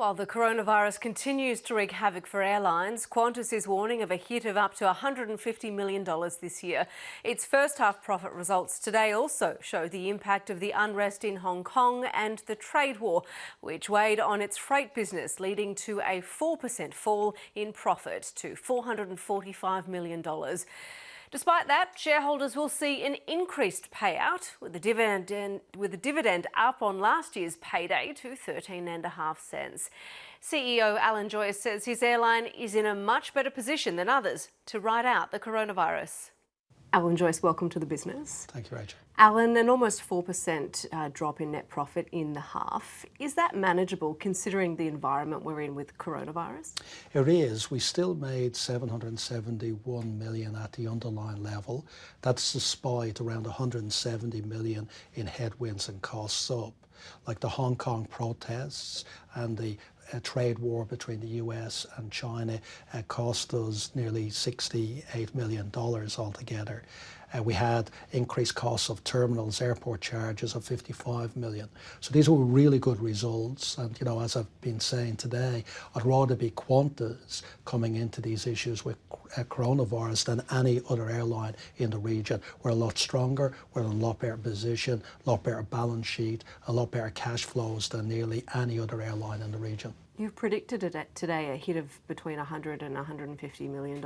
While the coronavirus continues to wreak havoc for airlines, Qantas is warning of a hit of up to $150 million this year. Its first half profit results today also show the impact of the unrest in Hong Kong and the trade war, which weighed on its freight business, leading to a 4% fall in profit to $445 million. Despite that, shareholders will see an increased payout, with the dividend up on last year's payday to 13.5 cents. CEO Joyce says his airline is in a much better position than others to ride out the coronavirus. Joyce, welcome to the business. Thank you, Rachel. An almost 4% drop in net profit in the half. Is that manageable considering the environment we're in with coronavirus? It is. We still made $771 million at the underlying level. That's despite around $170 million in headwinds and costs up, like the Hong Kong protests and the trade war between the US and China cost us nearly $68 million altogether. We had increased costs of terminals, airport charges of $55 million. So these were really good results. And, you know, as I've been saying today, I'd rather be Qantas coming into these issues with coronavirus than any other airline in the region. We're a lot stronger, we're in a lot better position, a lot better balance sheet, a lot better cash flows than nearly any other airline in the region. You've predicted it today a hit of between $100 and $150 million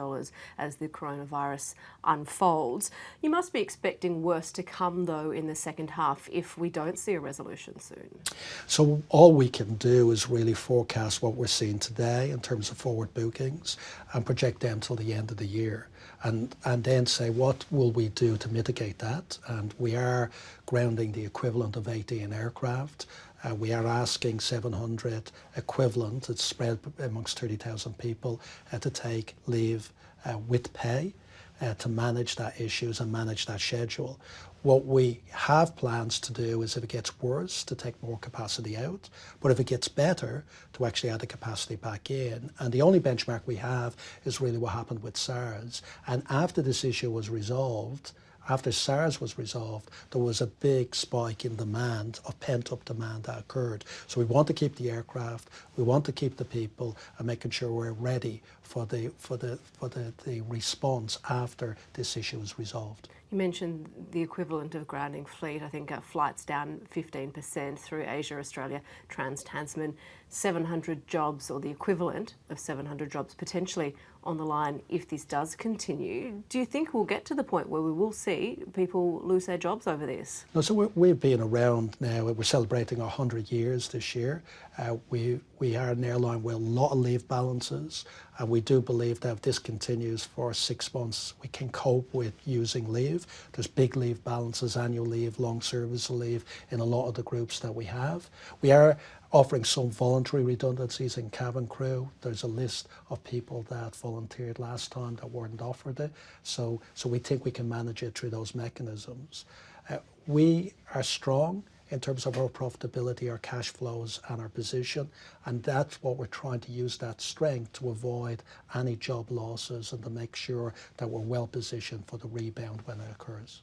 as the coronavirus unfolds. You must be expecting worse to come, though, in the second half if we don't see a resolution soon. So all we can do is really forecast what we're seeing today in terms of forward bookings and project them till the end of the year. And then say, what will we do to mitigate that? And we are grounding the equivalent of 18 aircraft. We are asking 700 equivalent, it's spread amongst 30,000 people, to take leave with pay to manage that issues and manage that schedule. What we have plans to do is, if it gets worse, to take more capacity out, but if it gets better, to actually add the capacity back in. And the only benchmark we have is really what happened with SARS. And after this issue was resolved, after SARS was resolved, there was a big spike in demand, of pent-up demand that occurred. So we want to keep the aircraft, we want to keep the people, and making sure we're ready for the response after this issue is resolved. You mentioned the equivalent of grounding fleet. I think flights down 15% through Asia, Australia, Trans-Tasman, 700 jobs, or the equivalent of 700 jobs potentially on the line if this does continue. Do you think we'll get to the point where we will see people lose their jobs over this? No, so we've been around now. We're celebrating 100 years this year. We are an airline with a lot of leave balances, and we do believe that if this continues for 6 months, we can cope with using leave. There's big leave balances, annual leave, long service leave in a lot of the groups that we have. We are offering some voluntary redundancies in cabin crew. There's a list of people that volunteered last time that weren't offered it. So we think we can manage it through those mechanisms. We are strong in terms of our profitability, our cash flows and our position, and that's what we're trying to use, that strength, to avoid any job losses and to make sure that we're well positioned for the rebound when it occurs.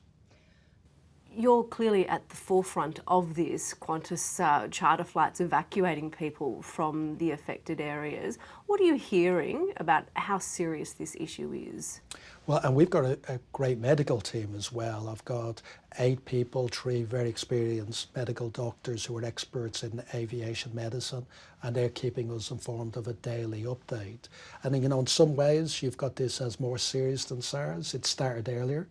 You're clearly at the forefront of this, Qantas charter flights evacuating people from the affected areas. What are you hearing about how serious this issue is? Well, and we've got a great medical team as well. I've got 8 people, 3 very experienced medical doctors who are experts in aviation medicine, and they're keeping us informed of a daily update. And you know, in some ways, you've got this as more serious than SARS. It started earlier.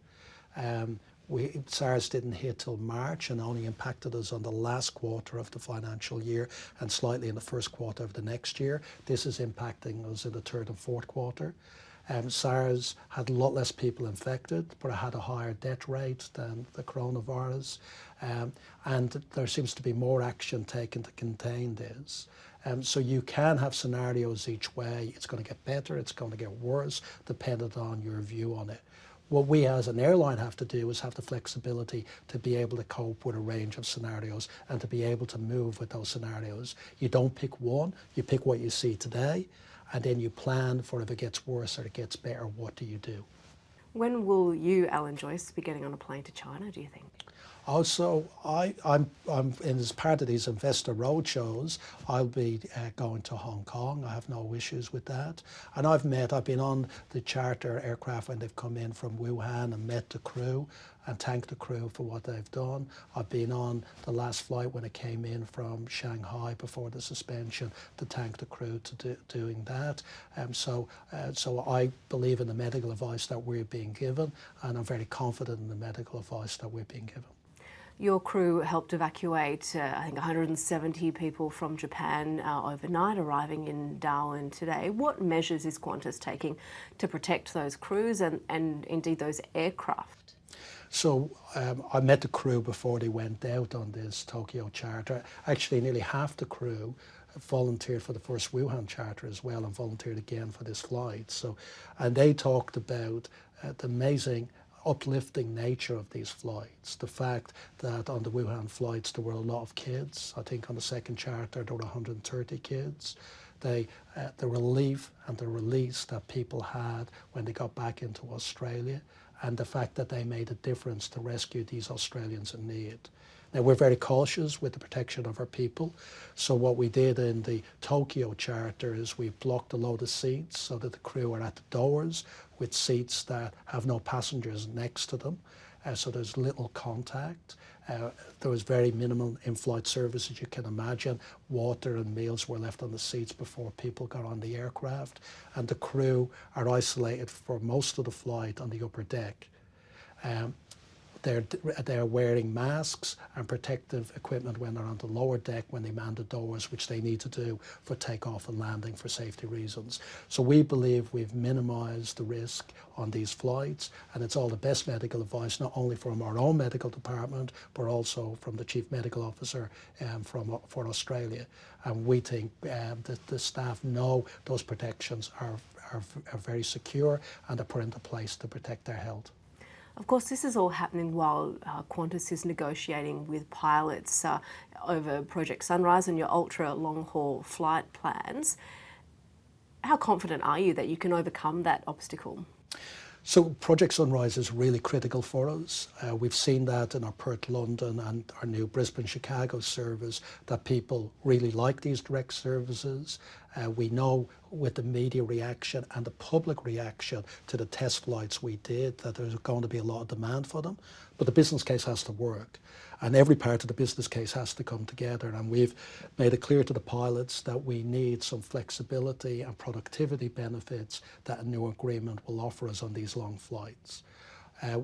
SARS didn't hit till March and only impacted us on the last quarter of the financial year and slightly in the first quarter of the next year. This is impacting us in the third and fourth quarter. SARS had a lot less people infected, but it had a higher death rate than the coronavirus. And there seems to be more action taken to contain this. So you can have scenarios each way. It's going to get better, it's going to get worse, depending on your view on it. What we as an airline have to do is have the flexibility to be able to cope with a range of scenarios and to be able to move with those scenarios. You don't pick one, you pick what you see today, and then you plan for if it gets worse or it gets better, what do you do? When will you, Joyce, be getting on a plane to China, do you think? Also, I'm in as part of these investor roadshows. I'll be going to Hong Kong. I have no issues with that. And I've been on the charter aircraft when they've come in from Wuhan and met the crew and thanked the crew for what they've done. I've been on the last flight when it came in from Shanghai before the suspension to thank the crew to doing that. So I believe in the medical advice that we're being given, and I'm very confident in the medical advice that we're being given. Your crew helped evacuate, I think, 170 people from Japan overnight, arriving in Darwin today. What measures is Qantas taking to protect those crews and indeed those aircraft? So I met the crew before they went out on this Tokyo charter. Actually, nearly half the crew volunteered for the first Wuhan charter as well and volunteered again for this flight. So, and they talked about the amazing uplifting nature of these flights. The fact that on the Wuhan flights there were a lot of kids. I think on the second charter there were 130 kids. The relief and the release that people had when they got back into Australia, and the fact that they made a difference to rescue these Australians in need. Now, we're very cautious with the protection of our people. So what we did in the Tokyo charter is we blocked a load of seats so that the crew are at the doors with seats that have no passengers next to them. So there's little contact. There was very minimal in-flight service, as you can imagine. Water and meals were left on the seats before people got on the aircraft. And the crew are isolated for most of the flight on the upper deck. They're wearing masks and protective equipment when they're on the lower deck when they man the doors, which they need to do for takeoff and landing for safety reasons. So we believe we've minimised the risk on these flights, and it's all the best medical advice, not only from our own medical department, but also from the Chief Medical Officer for Australia. And we think that the staff know those protections are very secure and are put into place to protect their health. Of course, this is all happening while Qantas is negotiating with pilots over Project Sunrise and your ultra long-haul flight plans. How confident are you that you can overcome that obstacle? So Project Sunrise is really critical for us. We've seen that in our Perth, London and our new Brisbane, Chicago service, that people really like these direct services. We know with the media reaction and the public reaction to the test flights we did that there's going to be a lot of demand for them. But the business case has to work. And every part of the business case has to come together. And we've made it clear to the pilots that we need some flexibility and productivity benefits that a new agreement will offer us on these long flights.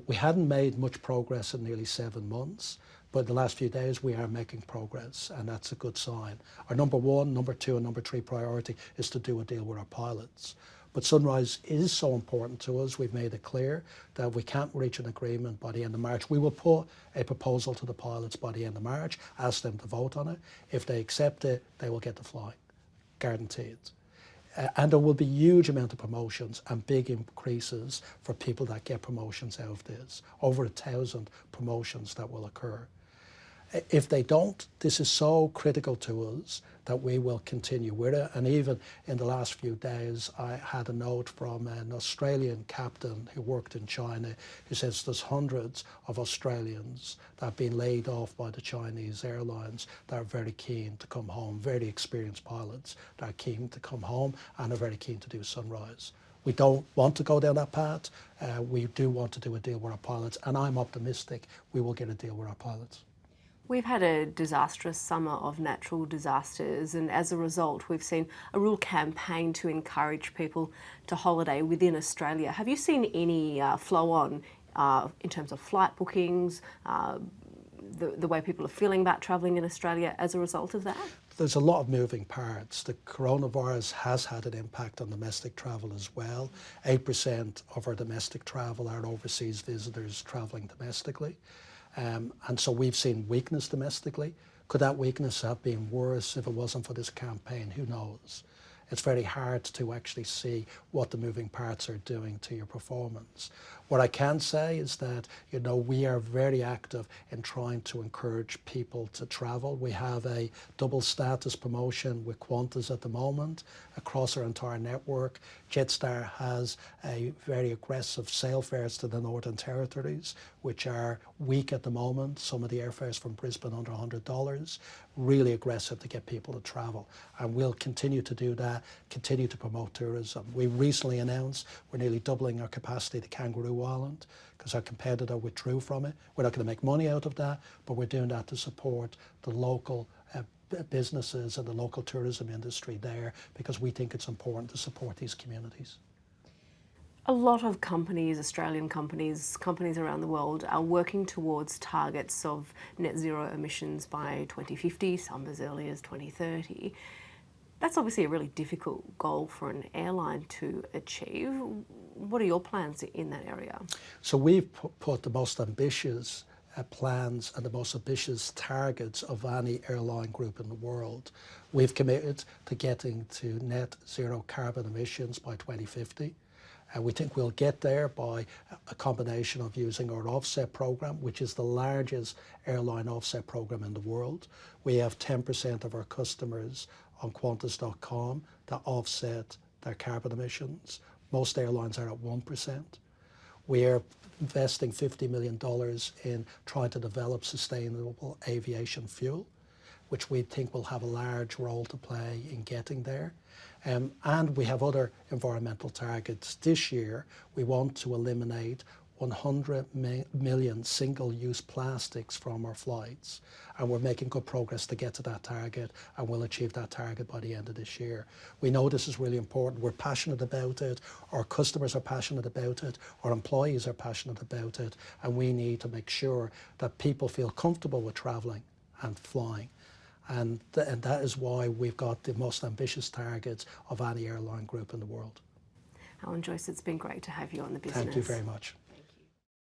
We hadn't made much progress in nearly 7 months, but in the last few days we are making progress, and that's a good sign. Our number 1, number 2 and number 3 priority is to do a deal with our pilots. But Sunrise is so important to us. We've made it clear that we can't reach an agreement by the end of March. We will put a proposal to the pilots by the end of March, ask them to vote on it. If they accept it, they will get to fly, guaranteed. And there will be huge amount of promotions and big increases for people that get promotions out of this. Over 1,000 promotions that will occur. If they don't, this is so critical to us that we will continue with it. And even in the last few days, I had a note from an Australian captain who worked in China who says there's hundreds of Australians that have been laid off by the Chinese airlines that are very keen to come home, very experienced pilots that are keen to come home and are very keen to do Sunrise. We don't want to go down that path. We do want to do a deal with our pilots, and I'm optimistic we will get a deal with our pilots. We've had a disastrous summer of natural disasters, and as a result we've seen a real campaign to encourage people to holiday within Australia. Have you seen any flow on in terms of flight bookings, the way people are feeling about travelling in Australia as a result of that? There's a lot of moving parts. The coronavirus has had an impact on domestic travel as well. 8% of our domestic travel are overseas visitors travelling domestically. And so we've seen weakness domestically. Could that weakness have been worse if it wasn't for this campaign? Who knows? it's very hard to actually see what the moving parts are doing to your performance. What I can say is that, you know, we are very active in trying to encourage people to travel. We have a double status promotion with Qantas at the moment across our entire network. Jetstar has a very aggressive sale fares to the Northern Territories, which are weak at the moment. Some of the airfares from Brisbane under $100, really aggressive to get people to travel. And we'll continue to do that, continue to promote tourism. We recently announced we're nearly doubling our capacity to Kangaroo Island because our competitor withdrew from it. We're not going to make money out of that, but we're doing that to support the local businesses and the local tourism industry there, because we think it's important to support these communities. A lot of companies, Australian companies around the world, are working towards targets of net zero emissions by 2050, some as early as 2030. That's obviously a really difficult goal for an airline to achieve. What are your plans in that area? So we've put the most ambitious plans and the most ambitious targets of any airline group in the world. We've committed to getting to net zero carbon emissions by 2050. And we think we'll get there by a combination of using our offset program, which is the largest airline offset program in the world. We have 10% of our customers on Qantas.com that offset their carbon emissions. Most airlines are at 1%. We are investing $50 million in trying to develop sustainable aviation fuel, which we think will have a large role to play in getting there. And we have other environmental targets. This year, we want to eliminate 100 million single-use plastics from our flights. And we're making good progress to get to that target, and we'll achieve that target by the end of this year. We know this is really important. We're passionate about it. Our customers are passionate about it. Our employees are passionate about it. And we need to make sure that people feel comfortable with traveling and flying. And that is why we've got the most ambitious targets of any airline group in the world. Alan, Joyce, it's been great to have you on The Business. Thank you very much.